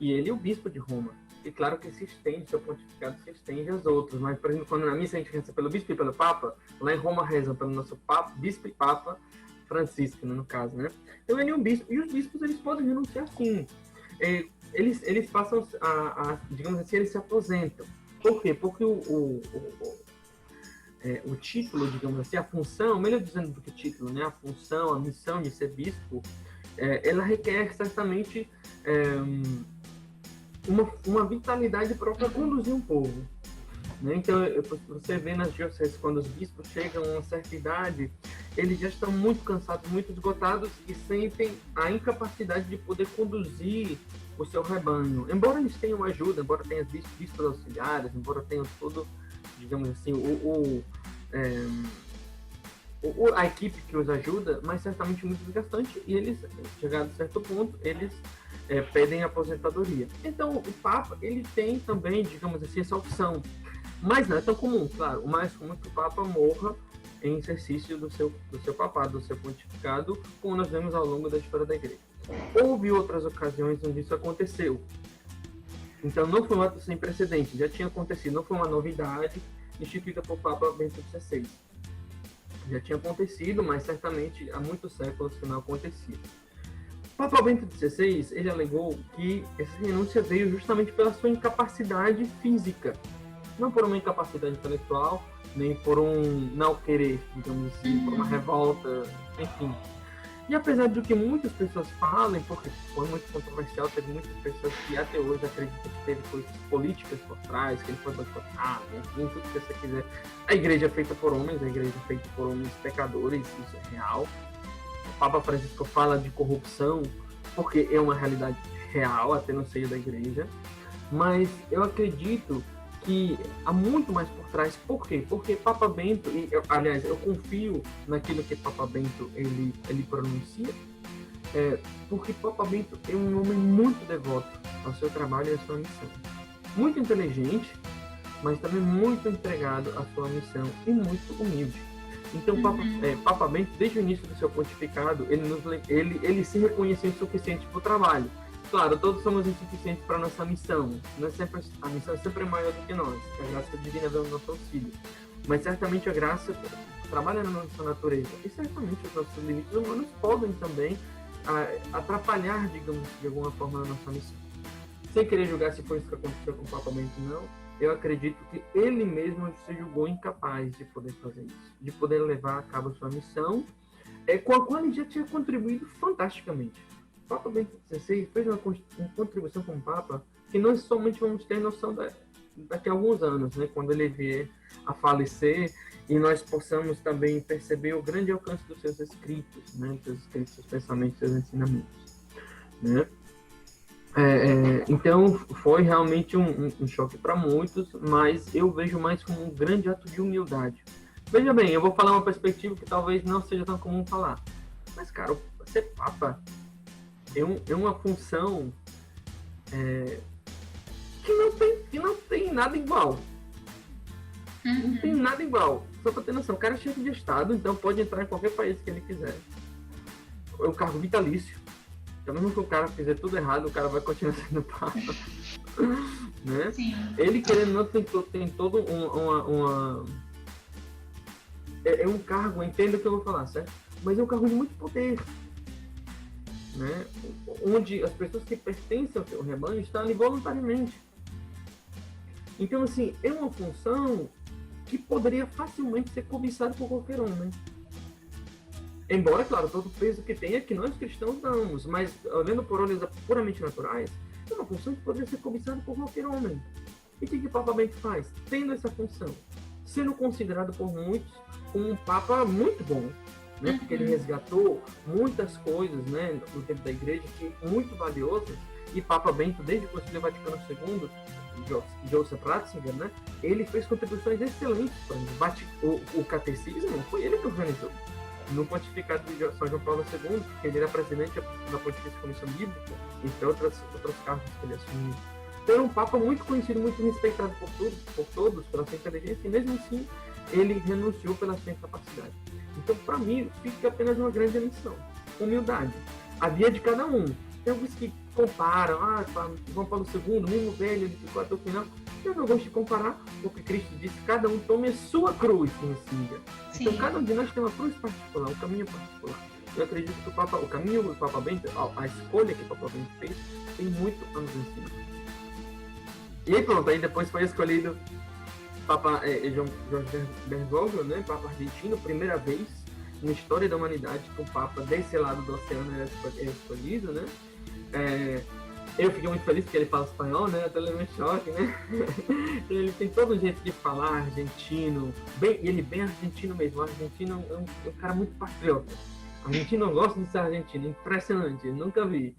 e ele é o Bispo de Roma. E claro que se estende, seu pontificado se estende aos outros. Mas, por exemplo, quando na missa a gente reza pelo Bispo e pelo Papa, lá em Roma rezam pelo nosso Bispo e Papa Francisco, no caso, né? Então ele é um bispo, e os bispos eles podem renunciar sim. Eles passam digamos assim, eles se aposentam. Por quê? Porque o título, digamos assim, a função, melhor dizendo do que título, né? A função, a missão de ser bispo, ela requer certamente uma vitalidade própria para conduzir um povo. Né? Então, você vê nas dioceses, quando os bispos chegam a uma certa idade, eles já estão muito cansados, muito esgotados e sentem a incapacidade de poder conduzir o seu rebanho. Embora eles tenham ajuda, embora tenham bispos auxiliares, embora tenham todo, digamos assim, a equipe que os ajuda, mas certamente muito desgastante, e eles, chegado a certo ponto, eles pedem aposentadoria. Então, o Papa, ele tem também, digamos assim, essa opção. Mas não é tão comum, claro. O mais comum é que o Papa morra em exercício do seu papado, do seu pontificado, como nós vemos ao longo da história da igreja. Houve outras ocasiões onde isso aconteceu. Então, não foi um ato sem precedente, já tinha acontecido, não foi uma novidade instituída por Papa Bento XVI. Já tinha acontecido, mas certamente há muitos séculos que não acontecia. Papa Bento XVI, ele alegou que essa renúncia veio justamente pela sua incapacidade física, não por uma incapacidade intelectual, nem por um não querer, digamos assim, por uma revolta, enfim. E apesar do que muitas pessoas falem, porque foi muito controversial, teve muitas pessoas que até hoje acreditam que teve coisas políticas por trás, que ele foi boicotado, enfim, tudo que você quiser. A igreja é feita por homens, a igreja é feita por homens pecadores, isso é real. O Papa Francisco fala de corrupção, porque é uma realidade real, até no seio da igreja. Mas eu acredito que há muito mais por trás. Por quê? Porque Papa Bento, aliás, eu confio naquilo que Papa Bento ele pronuncia, porque Papa Bento é um homem muito devoto ao seu trabalho e à sua missão. Muito inteligente, mas também muito entregado à sua missão e muito humilde. Então, Papa Bento, desde o início do seu pontificado, ele se reconheceu insuficiente para o trabalho. Claro, todos somos insuficientes para a nossa missão. A missão é sempre maior do que nós. A graça divina vem no nosso auxílio. Mas certamente a graça trabalha na nossa natureza. E certamente os nossos limites humanos podem também atrapalhar, digamos, de alguma forma, a nossa missão. Sem querer julgar se foi isso que aconteceu com o Papa Bento, não. Eu acredito que ele mesmo se julgou incapaz de poder fazer isso, de poder levar a cabo a sua missão, com a qual ele já tinha contribuído fantasticamente. O Papa Bento XVI fez uma contribuição como Papa que nós somente vamos ter noção daqui a alguns anos, né, quando ele vier a falecer, e nós possamos também perceber o grande alcance dos seus escritos, né, seus pensamentos, seus ensinamentos, né? Então foi realmente um choque para muitos, mas eu vejo mais como um grande ato de humildade. Veja bem, eu vou falar uma perspectiva que talvez não seja tão comum falar, mas cara, ser Papa é uma função que não tem nada igual. Não tem nada igual. Só para ter noção, o cara é chefe de Estado, então pode entrar em qualquer país que ele quiser. É um cargo vitalício. Então, mesmo que o cara fizer tudo errado, o cara vai continuar sendo Papa. Né? Sim. Ele, querendo ou não, tem todo uma... É um cargo, entenda o que eu vou falar, certo? Mas é um cargo de muito poder. Né? Onde as pessoas que pertencem ao seu rebanho estão ali voluntariamente. Então, assim, é uma função que poderia facilmente ser cobiçada por qualquer homem. Embora, claro, todo o peso que tem é que nós cristãos damos, mas olhando por olhos puramente naturais, é uma função que poderia ser cobiçada por qualquer homem. E o que o Papa Bento faz? Tendo essa função, sendo considerado por muitos como um Papa muito bom, né? Porque ele resgatou muitas coisas, né, no tempo da igreja, que muito valiosas, e Papa Bento, desde o Concílio Vaticano II, Joseph Ratzinger, né, ele fez contribuições excelentes para o catecismo, foi ele que organizou. No pontificado de São João Paulo II, que ele era presidente da Pontifícia Comissão Bíblica, entre outros cargos que ele assumiu. Então, era um Papa muito conhecido, muito respeitado por todos, pela sua inteligência, e mesmo assim, ele renunciou pela sua incapacidade. Então, para mim, fica apenas uma grande lição. Humildade. A via de cada um. Tem alguns que comparam, João Paulo II, mesmo velho, ele ficou até o final. Eu não gosto de comparar, porque Cristo disse, cada um tome a sua cruz e me siga. Então, cada um de nós tem uma cruz particular, um caminho particular. Eu acredito que o caminho do Papa Bento, a escolha que o Papa Bento fez, tem muito a nos ensinar. E aí pronto, aí depois foi escolhido Papa Jorge Bergoglio, né, Papa argentino, primeira vez na história da humanidade que um Papa desse lado do oceano é escolhido, né? Eu fiquei muito feliz porque ele fala espanhol, né? Até levei um choque, né? Ele tem todo um jeito de falar argentino, ele bem argentino mesmo. O argentino é um cara muito patriota. O argentino gosta de ser argentino, impressionante, nunca vi.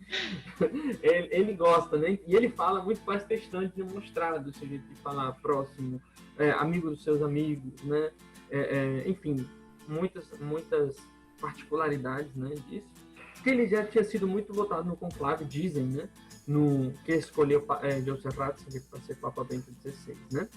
Ele gosta, né? E ele fala muito mais questão de mostrar do seu jeito de falar próximo, amigo dos seus amigos, né? Enfim, muitas particularidades, né, disso. Que ele já tinha sido muito votado no conclave, dizem, né? Que escolheu Joseph Ratzinger para ser Papa Bento XVI, né?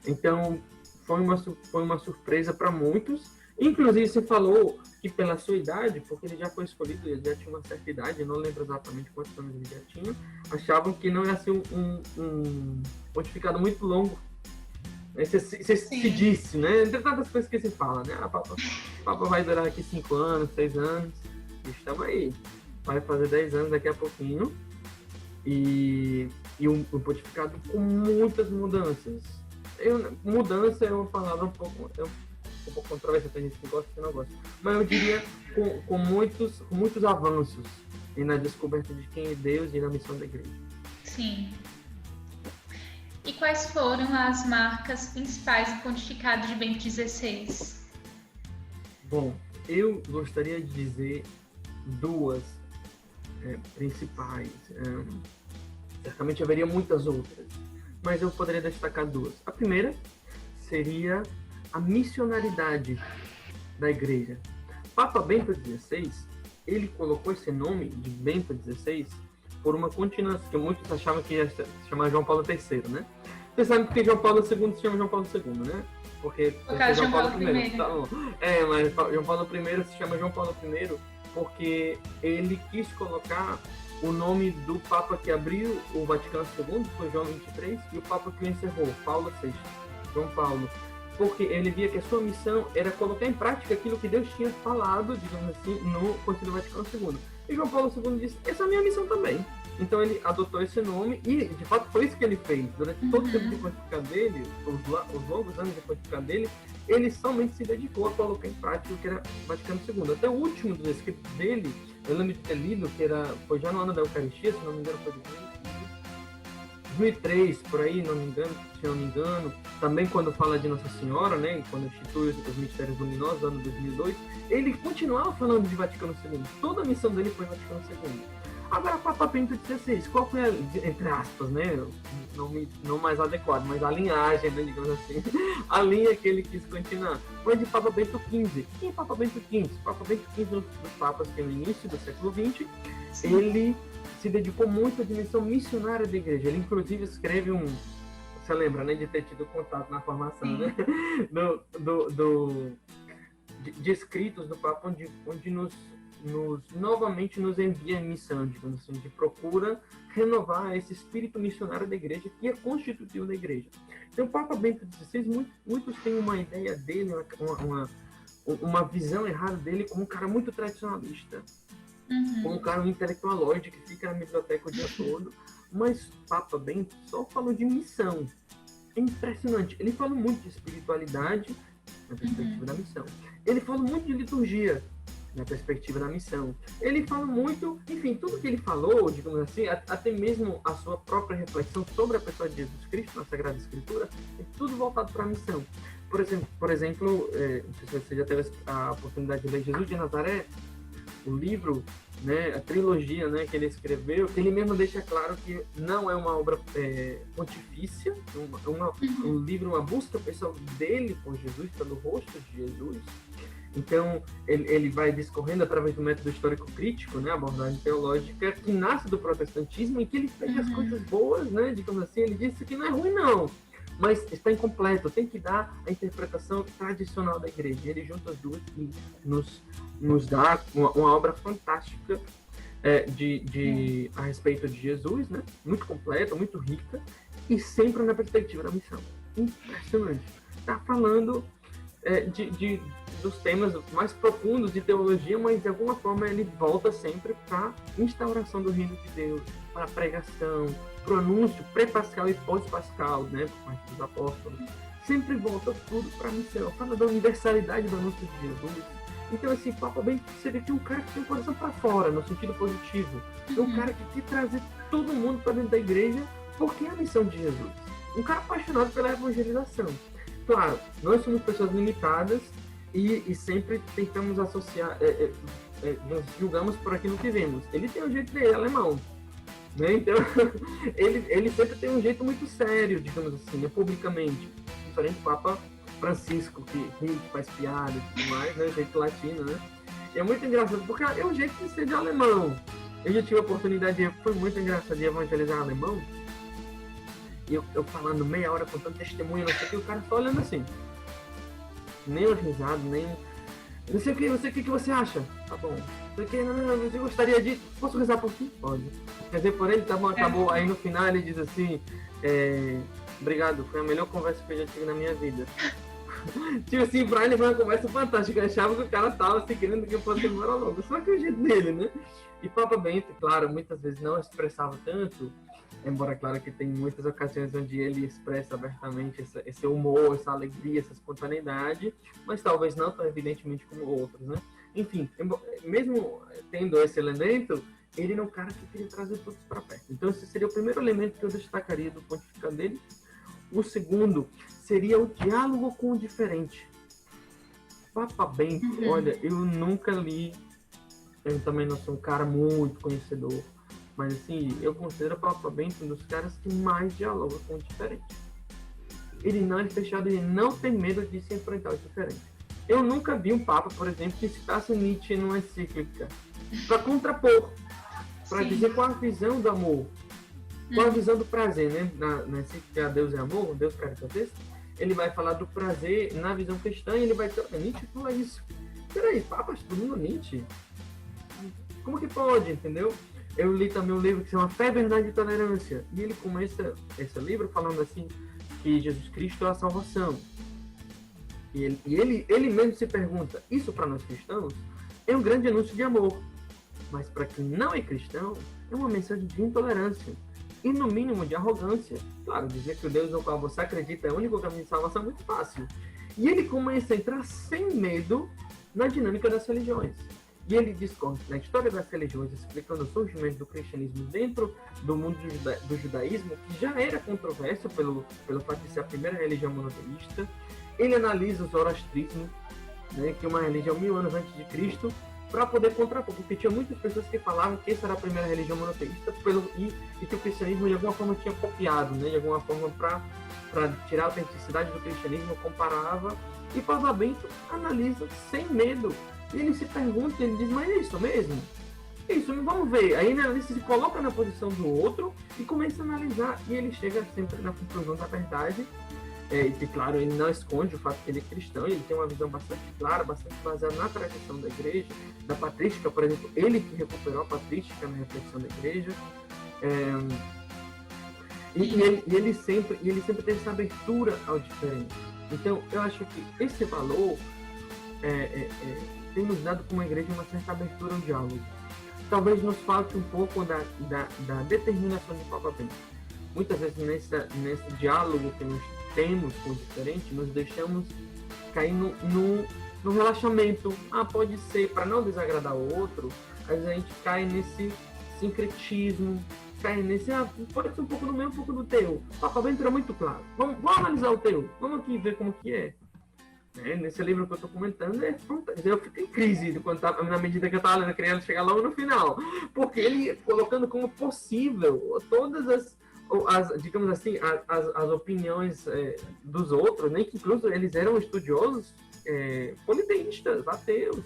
Então, foi uma surpresa para muitos, Inclusive, você falou que pela sua idade, porque ele já foi escolhido, ele já tinha uma certa idade, não lembro exatamente quantos anos ele já tinha, achavam que não ia ser um pontificado muito longo. Você se disse, né? Entre tantas coisas que se fala, né? O Papa vai durar aqui 5 anos, 6 anos. Estamos aí. Vai fazer 10 anos daqui a pouquinho. E um pontificado com muitas mudanças. Mudança é uma palavra um pouco controversa, tem gente que gosta e que não gosta. Mas eu diria com muitos avanços e na descoberta de quem é Deus e na missão da igreja. Sim. E quais foram as marcas principais do pontificado de Bento XVI? Bom, eu gostaria de dizer duas principais. Certamente haveria muitas outras, mas eu poderia destacar duas. A primeira seria a missionaridade da igreja. Papa Bento XVI, ele colocou esse nome de Bento XVI por uma continuação, que muitos achavam que ia se chamar João Paulo III, né? Você sabe porque João Paulo II se chama João Paulo II, né? Porque por causa de João Paulo I. Tá, mas João Paulo I se chama João Paulo I porque ele quis colocar o nome do Papa que abriu o Vaticano II, foi João XXIII, e o Papa que o encerrou, Paulo VI, João Paulo. Porque ele via que a sua missão era colocar em prática aquilo que Deus tinha falado, digamos assim, no Concílio Vaticano II. E João Paulo II disse, essa é a minha missão também. Então ele adotou esse nome e, de fato, foi isso que ele fez. Durante todo o tempo de pontificado dele, os longos anos de pontificado dele, ele somente se dedicou a colocar em prática o que era Vaticano II. Até o último dos escritos dele, eu lembro de ter lido, foi já no ano da Eucaristia, se não me engano, foi 2003, por aí, se não me engano. Também quando fala de Nossa Senhora, né, quando institui os Mistérios Luminosos, ano 2002, ele continuava falando de Vaticano II. Toda a missão dele foi Vaticano II. Agora, Papa Bento XVI, qual foi a, entre aspas, né, não mais adequado, mas a linhagem, né, digamos assim, a linha que ele quis continuar, foi de Papa Bento XV. Quem é Papa Bento XV? Papa Bento XV, um dos papas que no início do século XX, ele se dedicou muito à dimensão missionária da igreja. Ele, inclusive, escreve você lembra, né, de ter tido contato na formação, né, de escritos do Papa, onde novamente nos envia em missão, digamos assim, de procura renovar esse espírito missionário da igreja, que é constitutivo da igreja. Então, o Papa Bento XVI, muitos têm uma ideia dele, uma visão errada dele como um cara muito tradicionalista, como um cara um intelectualóide que fica na biblioteca o dia todo, mas Papa Bento só falou de missão. É impressionante. Ele fala muito de espiritualidade na perspectiva da missão. Ele fala muito de liturgia na perspectiva da missão. Ele fala muito, enfim, tudo que ele falou, digamos assim, até mesmo a sua própria reflexão sobre a pessoa de Jesus Cristo na Sagrada Escritura, é tudo voltado para a missão. Por exemplo, não sei se você já teve a oportunidade de ler Jesus de Nazaré, o livro, né, a trilogia, né, que ele escreveu, que ele mesmo deixa claro que não é uma obra pontifícia, um livro, uma busca pessoal dele por Jesus, pelo rosto de Jesus. Então, ele vai discorrendo através do método histórico-crítico, né, a abordagem teológica, que nasce do protestantismo e que ele pega as coisas boas, né, digamos assim, ele disse que não é ruim, não, mas está incompleto, tem que dar a interpretação tradicional da igreja. Ele junta as duas e nos dá uma obra fantástica a respeito de Jesus, né, muito completa, muito rica, e sempre na perspectiva da missão. Impressionante. Está falando dos temas mais profundos de teologia, mas de alguma forma ele volta sempre para a instauração do reino de Deus, para a pregação, para o anúncio pré-pascal e pós-pascal, né, por parte dos apóstolos. Sempre volta tudo para a missão, fala da universalidade do anúncio de Jesus. Então, assim, Papa Bento seria um cara que tem o coração para fora, no sentido positivo. É um cara que quer trazer todo mundo para dentro da igreja, porque é a missão de Jesus. Um cara apaixonado pela evangelização. Claro, nós somos pessoas limitadas e sempre tentamos associar, nós julgamos por aquilo que vemos. Ele tem um jeito dele, alemão, né? Então, ele sempre tem um jeito muito sério, digamos assim, né, publicamente. Diferente do Papa Francisco, que ri, que faz piada e tudo mais, né? Jeito latino, né? E é muito engraçado, porque é um jeito de ser de alemão. Eu já tive a oportunidade, foi muito engraçado de evangelizar alemão. E eu falando meia hora, contando testemunho, não sei o que, o cara só olhando assim. Nem uma risada, Não sei o que você acha? Tá bom. Você gostaria de... Posso rezar por ti? Pode. Quer dizer, por ele, tá bom, acabou. Aí no final ele diz assim, obrigado, foi a melhor conversa que eu já tive na minha vida. Tipo assim, pra ele foi uma conversa fantástica. Eu achava que o cara tava assim, querendo que eu fosse embora logo. Só que o jeito dele, né? E Papa Bento, claro, muitas vezes não expressava tanto, embora, claro, que tem muitas ocasiões onde ele expressa abertamente esse humor, essa alegria, essa espontaneidade, mas talvez não tão evidentemente como outros, né? Enfim, mesmo tendo esse elemento, ele era um cara que queria trazer todos para perto. Então, esse seria o primeiro elemento que eu destacaria do pontificado dele. O segundo seria o diálogo com o diferente. Papa Bento, olha, eu nunca li, eu também não sou um cara muito conhecedor, mas assim, eu considero o Papa Bento um dos caras que mais dialoga com o diferente. Ele não é fechado, ele não tem medo de se enfrentar ao diferente. Eu nunca vi um Papa, por exemplo, que citasse Nietzsche numa encíclica para contrapor, para dizer qual a visão do amor, qual a visão do prazer, né? Na encíclica Deus é Amor, Deus Caritas, ele vai falar do prazer na visão cristã e ele vai dizer, Nietzsche fala isso. Peraí, Papa estudando Nietzsche? Como que pode, entendeu? Eu li também um livro que se chama Fé, Verdade e Tolerância. E ele começa esse livro falando assim, que Jesus Cristo é a salvação. E ele mesmo se pergunta, isso para nós cristãos é um grande anúncio de amor. Mas para quem não é cristão, é uma mensagem de intolerância. E no mínimo de arrogância. Claro, dizer que o Deus no qual você acredita é o único caminho de salvação é muito fácil. E ele começa a entrar sem medo na dinâmica das religiões. E ele discorre na história das religiões, explicando o surgimento do cristianismo dentro do mundo do judaísmo, que já era controverso pelo fato de ser a primeira religião monoteísta. Ele analisa o zoroastrismo, né, que é uma religião 1000 anos antes de Cristo, para poder contrapor, porque tinha muitas pessoas que falavam que essa era a primeira religião monoteísta e que o cristianismo de alguma forma tinha copiado, né, de alguma forma para tirar a autenticidade do cristianismo, comparava. E Papa Bento analisa sem medo. E ele se pergunta, ele diz, mas é isso mesmo? É isso, vamos ver. Aí ele se coloca na posição do outro e começa a analisar. E ele chega sempre na conclusão da verdade. E claro, ele não esconde o fato que ele é cristão. Ele tem uma visão bastante clara, bastante baseada na tradição da igreja. Da patrística, por exemplo, ele que recuperou a patrística na reflexão da igreja. Ele sempre teve essa abertura ao diferente. Então, eu acho que esse valor tem nos dado como igreja uma certa abertura ao diálogo. Talvez nos falte um pouco da determinação de Papa Bento. Muitas vezes nesse diálogo que nós temos com o diferente, nos deixamos cair no relaxamento. Pode ser, para não desagradar o outro, às vezes a gente cai nesse sincretismo, cai nesse, pode ser um pouco do meu, um pouco do teu. Papa Bento era muito claro. Vamos analisar o teu, vamos aqui ver como que é. Nesse livro que eu estou comentando, eu fico em crise na medida que eu estava lendo, querendo chegar logo no final. Porque ele colocando como possível todas as digamos assim, as opiniões dos outros, né, que incluso eles eram estudiosos politeístas, ateus.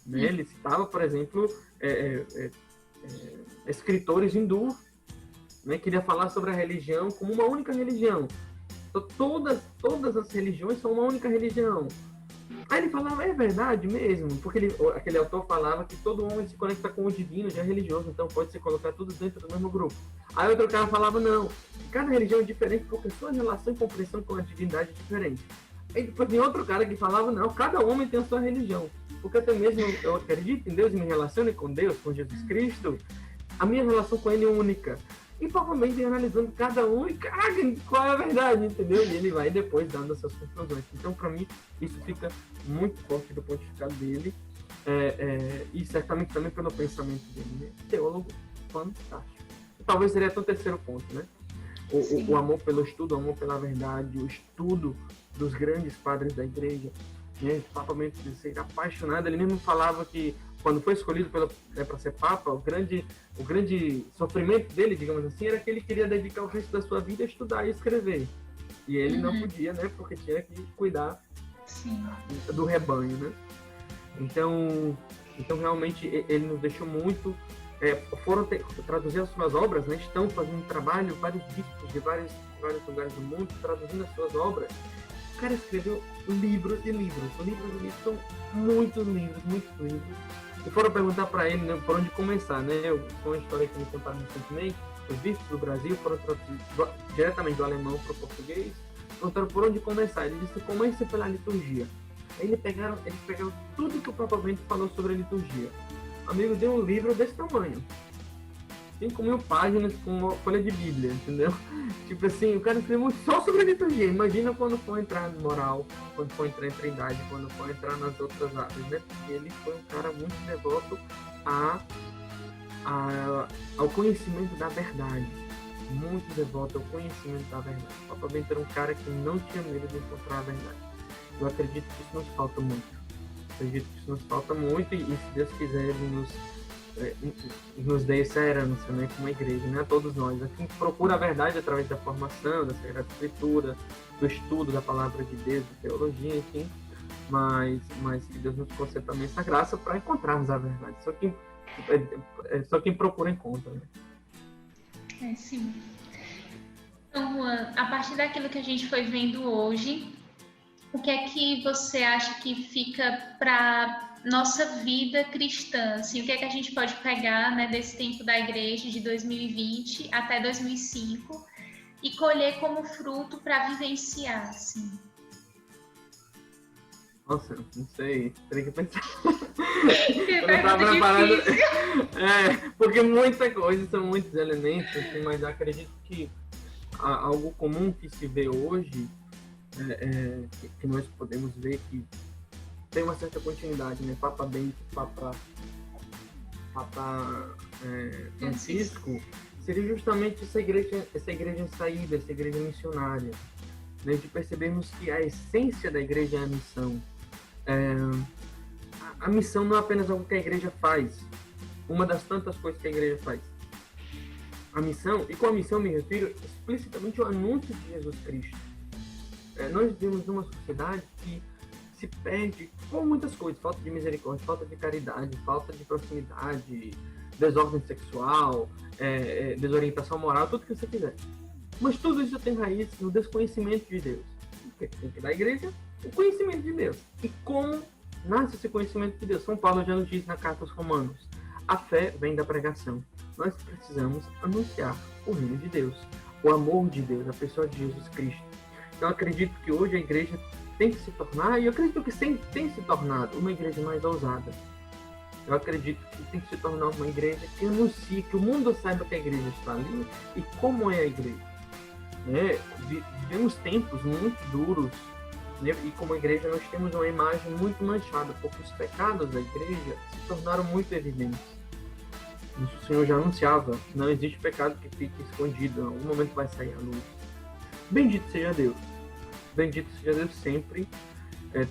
Né? Ele citava, por exemplo, escritores hindus, né, queria falar sobre a religião como uma única religião. Então, todas as religiões são uma única religião. Aí ele falava, é verdade mesmo, porque aquele autor falava que todo homem se conecta com o divino, já é religioso, então pode se colocar tudo dentro do mesmo grupo. Aí outro cara falava, não, cada religião é diferente porque sua relação e compreensão com a divindade é diferente. Aí depois tem outro cara que falava, não, cada homem tem a sua religião, porque até mesmo eu acredito em Deus e me relaciono com Deus, com Jesus Cristo, a minha relação com ele é única. E provavelmente analisando cada um e qual é a verdade, entendeu? E ele vai depois dando as suas conclusões. Então, para mim, isso fica muito forte do pontificado dele, e certamente também pelo pensamento dele, né? Teólogo fantástico. Talvez seria até o terceiro ponto, né? O amor pelo estudo, o amor pela verdade, o estudo dos grandes padres da igreja, né? Papa Bento de ser apaixonado, ele mesmo falava que quando foi escolhido para ser Papa, o grande sofrimento dele, digamos assim, era que ele queria dedicar o resto da sua vida a estudar e escrever. E ele não podia, né? Porque tinha que cuidar do rebanho, né? Então realmente, ele nos deixou muito... foram traduzir as suas obras, né? Estão fazendo trabalho, vários bispos de vários lugares do mundo, traduzindo as suas obras. cara escreveu livros de livros. Livros de livros, são muitos livros, E foram perguntar para ele, né, por onde começar, né? Foi uma história que me contaram recentemente. Os bispos do Brasil foram traduzidos diretamente do alemão para o português. Perguntaram por onde começar. Ele disse, comece pela liturgia. Aí eles pegaram tudo que o Papa Bento falou sobre a liturgia. Amigo, deu um livro desse tamanho. 5.000 páginas com uma folha de Bíblia, entendeu? Tipo assim, o cara escreveu só sobre a liturgia. Imagina quando for entrar no moral, quando for entrar em trindade, quando for entrar nas outras áreas, né? Porque ele foi um cara muito devoto ao conhecimento da verdade. Muito devoto ao conhecimento da verdade. O Papa Bento era um cara que não tinha medo de encontrar a verdade. Eu acredito que isso nos falta muito. E se Deus quiser, Ele nos dê essa herança, né, como igreja, né, a todos nós. A quem procura a verdade através da formação, da Sagrada Escritura, do estudo da Palavra de Deus, da teologia, enfim. Mas que Deus nos conceda também essa graça para encontrarmos a verdade. Só quem procura encontra, né? Sim. Então, Juan, a partir daquilo que a gente foi vendo hoje, o que é que você acha que fica para nossa vida cristã? Assim, o que é que a gente pode pegar, né, desse tempo da igreja de 2020 até 2005 e colher como fruto para vivenciar, assim? Nossa, não sei, teria que pensar. Eu não estava preparado. Porque muita coisa, são muitos elementos, assim, mas acredito que algo comum que se vê hoje, que nós podemos ver que tem uma certa continuidade, né? Papa Bento, Papa Francisco, seria justamente essa igreja em saída, essa igreja missionária, né? De percebermos que a essência da igreja é a missão. A missão não é apenas algo que a igreja faz, uma das tantas coisas que a igreja faz. A missão, e com a missão me refiro explicitamente ao anúncio de Jesus Cristo. Nós vivemos numa sociedade que se perde com muitas coisas, falta de misericórdia, falta de caridade, falta de proximidade, desordem sexual, desorientação moral, tudo que você quiser. Mas tudo isso tem raiz no desconhecimento de Deus. Tem que dar à igreja o conhecimento de Deus. E como nasce esse conhecimento de Deus? São Paulo já nos diz na carta aos Romanos: a fé vem da pregação. Nós precisamos anunciar o reino de Deus, o amor de Deus, a pessoa de Jesus Cristo. Então, eu acredito que hoje a igreja tem que se tornar, e eu acredito que sempre tem se tornado, uma igreja mais ousada. Eu acredito que tem que se tornar uma igreja que anuncie, que o mundo saiba que a igreja está ali e como é a igreja. Vivemos tempos muito duros, né? E como igreja nós temos uma imagem muito manchada, porque os pecados da igreja se tornaram muito evidentes. O Senhor já anunciava: não existe pecado que fique escondido, em algum momento vai sair à luz. Bendito seja Deus. Bendito seja Deus sempre,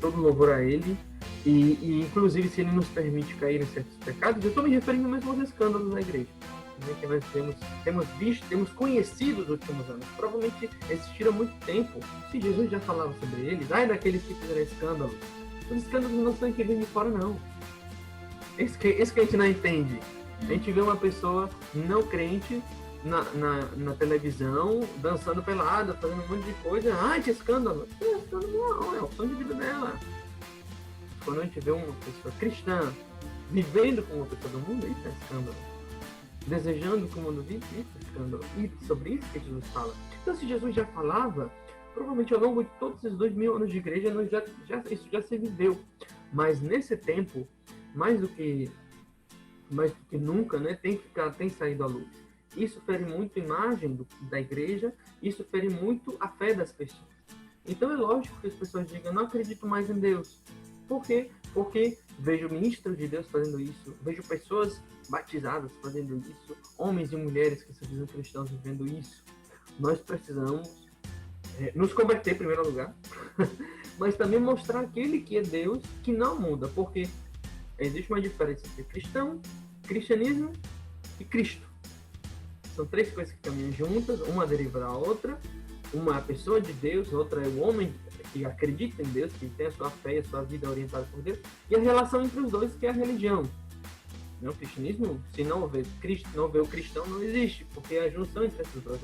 todo louvor a Ele, e inclusive se Ele nos permite cair em certos pecados, eu estou me referindo mesmo aos escândalos da igreja, né, que nós temos visto, temos conhecido nos últimos anos. Provavelmente existiram há muito tempo. Se Jesus já falava sobre eles, daqueles que fizeram escândalos. Os escândalos não são que vêm de fora, não. Esse que a gente não entende. A gente vê uma pessoa não crente na televisão, dançando pelada, fazendo um monte de coisa. Que escândalo! Escândalo não, é a opção de vida dela. Quando a gente vê uma pessoa cristã vivendo como uma pessoa do mundo, isso é escândalo. Desejando que o mundo vive, isso é escândalo. E sobre isso que Jesus fala. Então, se Jesus já falava, provavelmente ao longo de todos esses 2000 anos de igreja, isso já se viveu. Mas nesse tempo, mais do que nunca, né, tem saído à luz. Isso fere muito a imagem da igreja, isso fere muito a fé das pessoas. Então é lógico que as pessoas digam: não acredito mais em Deus. Por quê? Porque vejo ministros de Deus fazendo isso, vejo pessoas batizadas fazendo isso, homens e mulheres que se dizem cristãos vivendo isso. Nós precisamos nos converter em primeiro lugar, mas também mostrar aquele que é Deus, que não muda, porque existe uma diferença entre cristianismo e Cristo. São três coisas que caminham juntas, uma deriva da outra. Uma é a pessoa de Deus, outra é o homem que acredita em Deus, que tem a sua fé e a sua vida orientada por Deus, e a relação entre os dois, que é a religião. O cristianismo, se não houver Cristo, não houver o cristão, não existe, porque é a junção entre essas duas,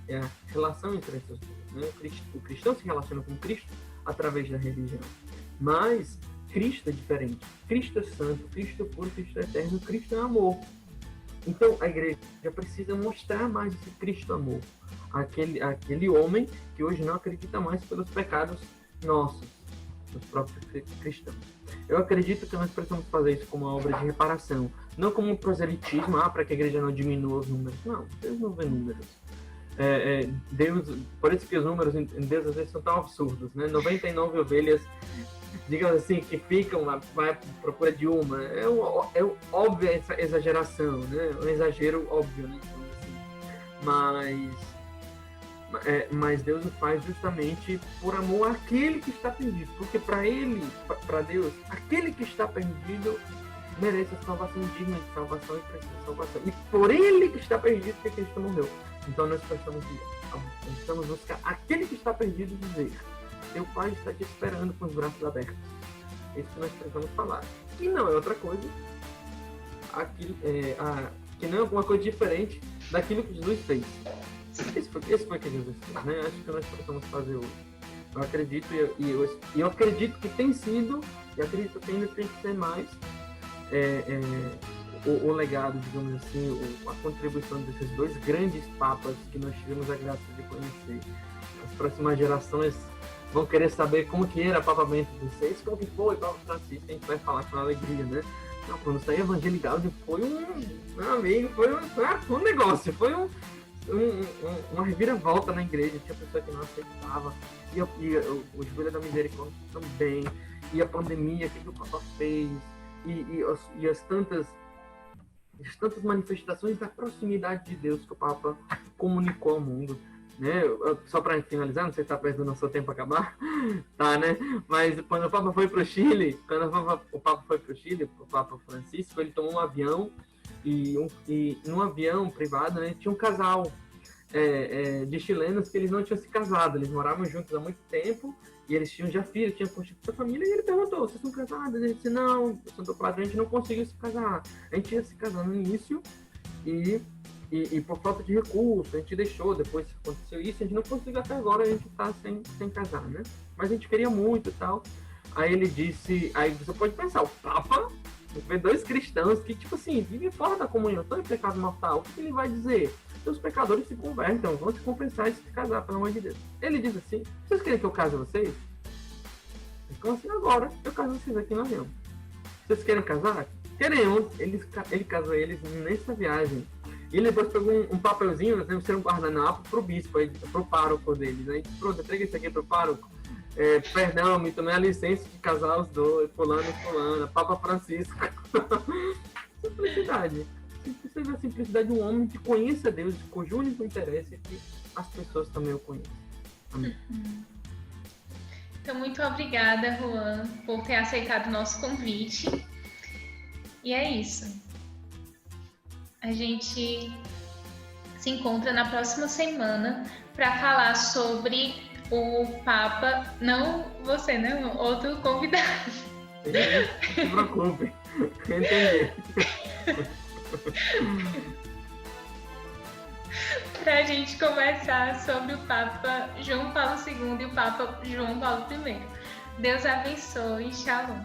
é a relação entre essas duas, né? O cristão se relaciona com Cristo através da religião, mas Cristo é diferente. Cristo é santo, Cristo é puro, Cristo é eterno, Cristo é amor. Então a igreja precisa mostrar mais esse Cristo amor, aquele homem que hoje não acredita mais pelos pecados nossos, dos próprios cristãos. Eu acredito que nós precisamos fazer isso como uma obra de reparação, não como um proselitismo, para que a igreja não diminua os números. Não, Deus não vê números. Deus, por isso que os números em Deus às vezes são tão absurdos, né? 99 ovelhas, digamos assim, que ficam, vai à procura de uma. É óbvia essa exageração, né? Um exagero óbvio, né? Mas Deus o faz justamente por amor àquele que está perdido, porque para Deus, aquele que está perdido merece a salvação, digna de salvação e precisa de salvação. E por ele que está perdido que Cristo morreu. Então nós precisamos buscar aquele que está perdido e dizer: teu Pai está te esperando com os braços abertos. É isso que nós precisamos falar. E não é outra coisa, que não é alguma coisa diferente daquilo que Jesus fez. Esse foi o que Jesus fez, né? Acho que nós precisamos fazer hoje. Eu acredito, e eu acredito que tem sido, e acredito que ainda tem que ser mais, o legado, digamos assim, a contribuição desses dois grandes papas que nós tivemos a graça de conhecer. As próximas gerações vão querer saber como que era Papa Bento XVI, como que foi Papa Francisco, a gente vai falar com alegria, né? Não, quando saiu Evangelicado foi um negócio, foi uma reviravolta na igreja. Tinha pessoa que não aceitava, e o Joelho da Misericórdia também, e a pandemia, o que o Papa fez, e as tantas manifestações da proximidade de Deus que o Papa comunicou ao mundo, né? Só para finalizar, não sei se está perto do nosso tempo acabar, tá, né? Mas quando o Papa foi para o Chile, o Papa Francisco, ele tomou um avião, e num avião privado, né, tinha um casal de chilenos que eles não tinham se casado, eles moravam juntos há muito tempo, e eles tinham já filhos, tinham constituído a família, e ele perguntou: vocês são casados? Ele disse: não, Santo Padre, a gente não conseguiu se casar. A gente ia se casar no início, e por falta de recurso, a gente deixou, depois aconteceu isso, a gente não conseguiu até agora, a gente tá sem casar, né? Mas a gente queria muito e tal. Aí ele disse, aí você pode pensar, o Papa vê dois cristãos que, tipo assim, vivem fora da comunhão, estão em pecado mortal, o que ele vai dizer? Os pecadores se convertem, vão se confessar e se casar, pelo amor de Deus. Ele diz assim: vocês querem que eu case vocês? Então assim, agora eu caso vocês aqui no avião. Vocês querem casar? Queremos. Ele casou eles nessa viagem. E ele depois pegou um papelzinho, nós temos que ser um guardanapo pro bispo, pro pároco deles. Aí pronto, entrega isso aqui pro pároco. Perdão, me tomei a licença de casar os dois, fulano e fulana, Papa Francisco. Simplicidade. Você vê a simplicidade de um homem que conhece a Deus, cujo único interesse é que as pessoas também o conheçam. Amém. Então, muito obrigada, Juan, por ter aceitado o nosso convite. E é isso. A gente se encontra na próxima semana para falar sobre o Papa, não você, né? Outro convidado. Não se preocupe, entendi. Para a gente conversar sobre o Papa João Paulo II e o Papa João Paulo I. Deus abençoe. Shalom.